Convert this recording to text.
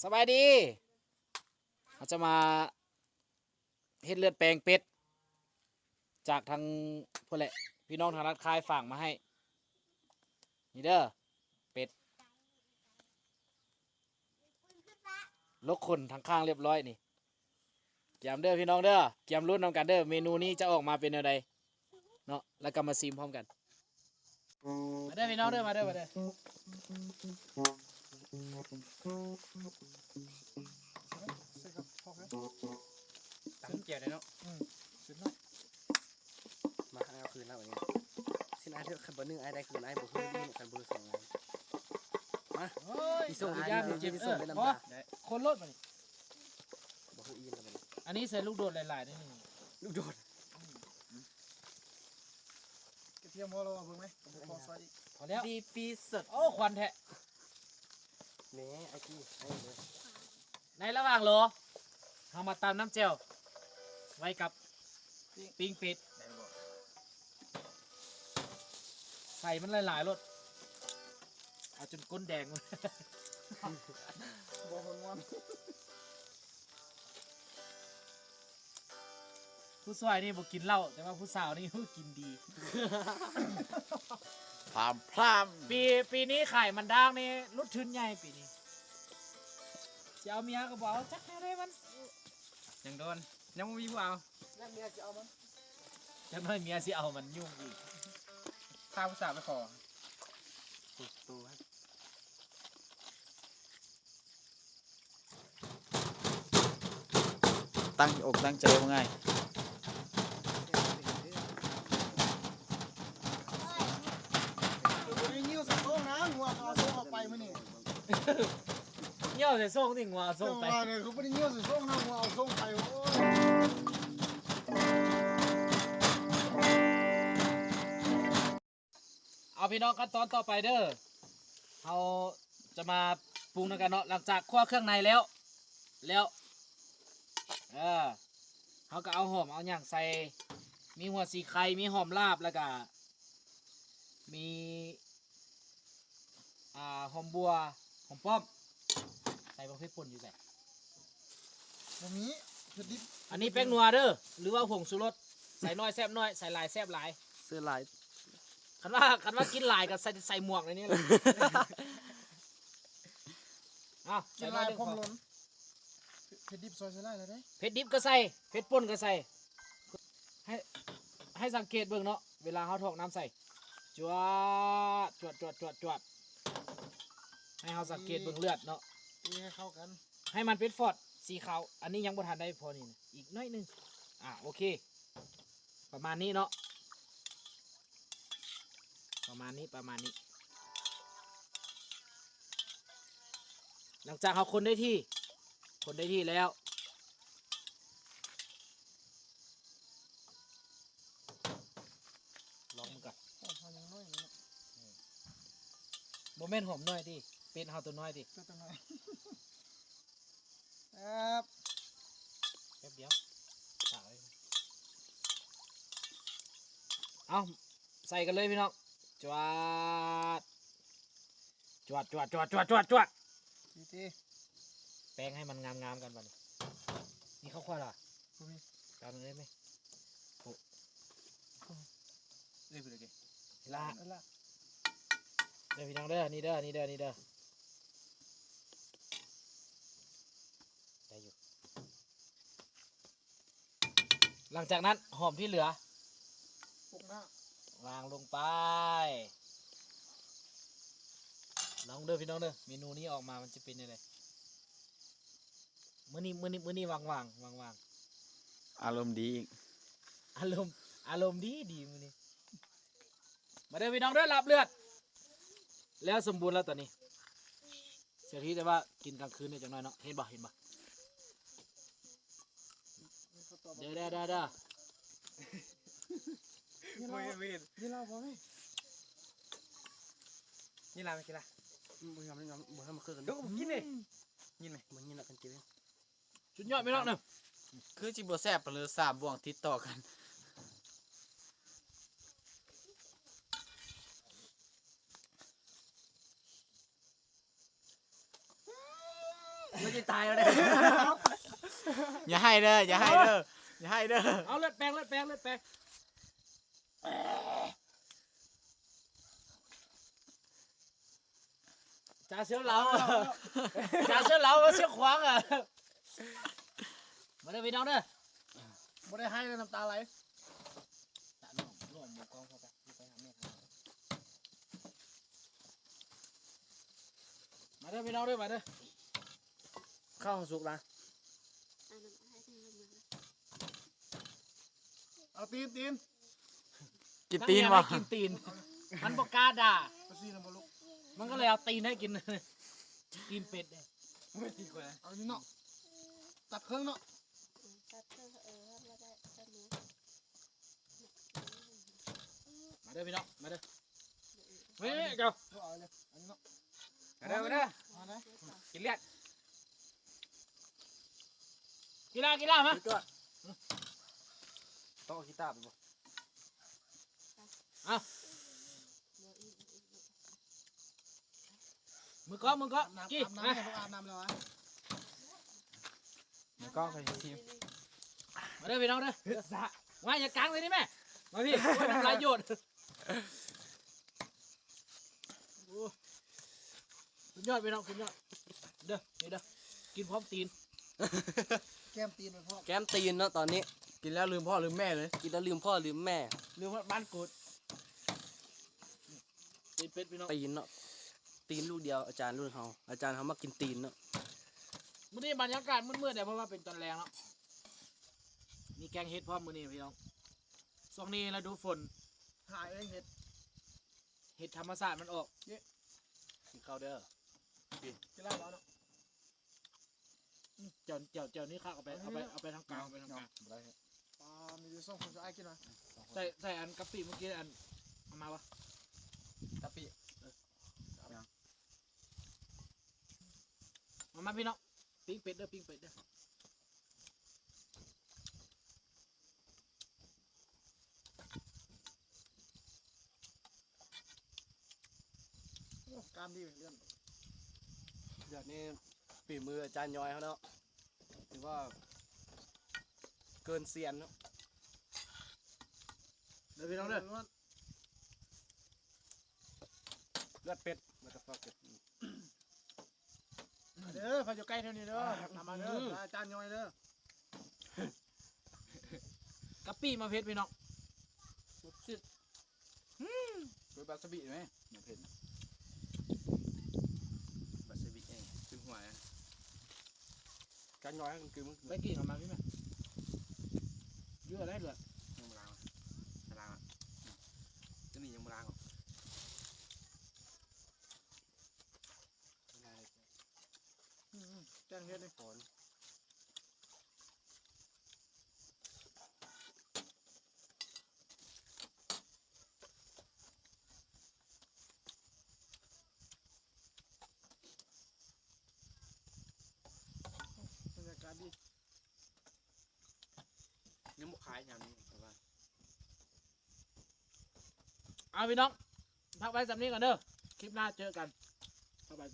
สบายดีเราจะมาเฮ็ดเลือดแปลงเป็ดจากทางพวกแหละพี่น้องทางรัฐคายฝากมาให้นี่เด้อเป็ดลกคนทางข้างเรียบร้อยนี่เกียมเด้อพี่น้องเด้อเกียมรุ่นนำกันเด้อเมนูนี้จะออกมาเป็นอะไรเนาะแล้วก็มาซิมพร้อมกันมาเด้อพี่น้องเด้อมาเด้อตำเจียวได้เนาะมาเอาคืนแล้ววันนี้สินไอ้เถอะขันบ่นึ่งไอ้ได้คืนไอ้บ่คืนนี่ขันบ่ส่งไงมาพี่ส่งยาพี่เจ็บส่งไปลำบากคนรถมานี่ บ่คืออีนแล้วมันอันนี้ใส่ลูกโดดหลายๆนี่ลูกโดดกระเทียมพอเราเบิ่งไหมพอใส่ พอแล้ว ดีปีสด โอ้ควันแทะ แหน่ไอ้กี้ไอ้เลย ในระหว่างรอเรามาตามน้ำเจลไว้กับปิ้งเป็ดใส่มันหลายๆรสเอาจนก้นแดงเลย บ่คนวัน ผู้สวยนี่บอกกินเหล้าแต่ว่าผู้สาวนี่กินดี พามพราม ปีนี้ไข่มันด่างนี่รุดทุนใหญ่ปีนี้จะเอาเมียก็บอกเอาจักให้ได้มัน ยังโดนยังบ่มีผู้เอา นั่นเมียจะเอามัน จะไม่เมียสิเอามันยุ่งอีก ข้าวผู้สาวไปขอตัว ตั้งอกตั้งใจว่าไง ไอ้นิ้วสักโต๊ะนะหัวเอาโต๊ะออกไปมื้อนี่ เงี้ยวใส่ส่งติ่งว่าส่งไป เนี่ยเขาบ่ได้นิ้วสักโต๊ะนะหัวเอาโต๊ะไปโอ้เอาพี่น้องขั้นตอนต่อไปเด้อเราจะมาปรุงกันเนาะหลังจากคั่วเครื่องในแล้วเขาก็เอาหอมเอาอย่างใส่มีหัวสีไข่มีหอมลาบแล้วก็มีหอมบัวหอมป้อมใส่บางเพชรป่นอยู่ใส่ บ่มีเผ็ดดิบ อันนี้แป้งนัวเด้อหรือว่าผงชูรสใส่น้อยแซ่บน้อยใส่หลายแซ่บหลาย ซื้อหลาย คันว่ากินหลายก็ใส่หมวกในนี้เลยเอา กิ ใส่ น น้ ลา อย ย หนึ่ง พร้อม พอ ล้นเผ็ดดิบซอยใส่ลายแล้วเด้ เผ็ดดิบก็ใส่เผ็ดป่นก็ใส่ให้สังเกตเบิ่งเนาะเวลาเขาถอกน้ำใส่จวดให้เขาสังเกตเบิ่งเลือดเนาะ ตีให้เข้ากัน ให้มันเป็นฟอดสีขาวอันนี้ยังบ่ทันได้พอนี่นะอีกน้อยหนึงโอเคประมาณนี้เนาะประมาณนี้หลังจากเขาคนได้ที่แล้วลองมันก่อน พอยังน้อยอยู่เนาะ โมเมนต์หอมน้อยดิเป็นเฮาตัวน้อยดิ ตัวน้อยครับ แป๊บเดียวตากเลยเอาใส่กันเลยพี่น้องจวดตี แปรงให้มันงามกันบ้านี่ข้าวคั่วล่ะ บ่มี จานนึงได้ไหมโอ้ เอ้ยไปเลยดิ ละ นั่นล่ะ เด้อพี่น้องเด้อนี่เด้อได้อยู่หลังจากนั้นหอมที่เหลือ ปรุงหน้าว างลงไปลองเด้อพี่น้องเด้อเมนูนี้ออกมามันจะเป็นยังไงมื้อนี้วางอารมณ์ดีอีก อารมณ์ดีมื้อนี้มาเด้อพี่น้องเด้อรับเลือดแล้วสมบูรณ์แล้วตอนนี้เสียทีแต่ว่ากินกลางคืนเนี่ยจังน้อยเนาะเห็นบ่มีข้าวตอก เด้อ นี่เรานี่เราพอไหม นี่ลาไม่กินละบ่ยอมบ่ทำมาคือกันเดี๋ยวผมกินเลยยินไหมบ่ยินละกันกินเลย สุดยอดพี่น้องเนาะ คือจิบแซ่บไปเลย3 บ่วงติดต่อกัน ไม่ได้ตายแล้วเลย อย่าให้เด้ออย่าให้เด้ออย่าให้เด้อ เอาเลือดแปลงเลือดแปลงเลือดแปลงจ่าเสือเหลาจ่าเสือเหลาเสือขวางอ่ะมาเด้อพี่น้องเด้อ บ่ได้ให้เลยน้ำตาไหล ตะน้องร่วมหมู่กองเข้าไปไปหาแม่ครับมาเด้อพี่น้องเด้อมาเด้อ ข้าวสุกนะ เอาตีน กินตีนบ่ กินตีนมันบอกกล้าด่า ไปซีน้ำบ่ลูก มันก็เลยเอาตีนให้กิน ตีนเป็ดเนี่ย ไม่ตีกว่าเอานี่เนาะตัดเครื่องเนาะ มาเด้อพี่น้องมาเด้อเฮ้ยเจ้า เอาเลยอันนี้เนาะ มาเด้อมาเด้อ มาได้ กินเลือดกีฬามา ก็ต้องเอากีตาร์ไปบ่ มือก้อมือก้อ น้ำ กี้ อาบ มา น้ำต้องอาบน้ำแล้ววะ แล้วก็ไปทีม มาเด้อพี่น้องเด้อว่าอย่ากางเลยนี่แม่มาพี่โอ้ยทำลายโยดโอ้คุณยอดพี่น้องคุณยอดเด้อนี่เด้อกินพร้อมตีน แก้มตีนไปพ่อ แก้มตีนเนาะตอนนี้ กินแล้วลืมพ่อลืมแม่เลย กินแล้วลืมพ่อลืมแม่ หรือว่าบ้านกูดตีนเป็ดพี่น้อง ตีนเนาะตีนลูกเดียวอาจารย์รุ่นเขาอาจารย์เขามากินตีนเนาะ มื้อนี้บรรยากาศมืดๆเนี่ยเพราะว่าเป็นตอนแรงเนาะมีแกงเห็ดพร้อมมื้อนี้พี่น้องช่วงนี้ฤดูฝน ถ่ายเองเห็ด เห็ดธรรมศาสตร์มันออกกินข้าวเด้อ จะเล่าแล้วเนาะ เจ้านี่ข้าเอาไปทางกลางเอาไปทางกลาง ปลามีอยู่2 คนจะไอ้กินหน่อย ใส่อันกะปิเมื่อกี้อันเอามาวะ กะปิ มาพี่น้องปิ้งเป็ดเด้อปิ้งเป็ดเด้อ โอ้การดีเรื่อง เดี๋ยวนี้ฝีมืออาจารย์ย้อยเขาเนาะถือว่าเกินเซียนเนาะ เด้อพี่น้องเด้อ เลือดเป็ดมาตะฟักเก็บ เด้อพาอยู่ใกล้เท่านี้เด้อนำมาเด้ออาจารย์ย้อยเด้อก ะปิมาเพชรพี่น้อง โดยบาสบิไหมอย่าเผ็ดนะ บัสบิเองคือหัวนะอาจารย์ย้อยมันคือมัน ไปกินเอามาพี่แม่เยอะได้เลย ยังมาล้างล้างจะมียังมาล้างหรอ แกงเห็ดนี่ ฝน บรรยากาศดี ยังบุกขายอย่างนี้แต่ว่า เอาพี่น้องพักไว้สำนี้ก่อนเด้อคลิปหน้าเจอกันสวัสดี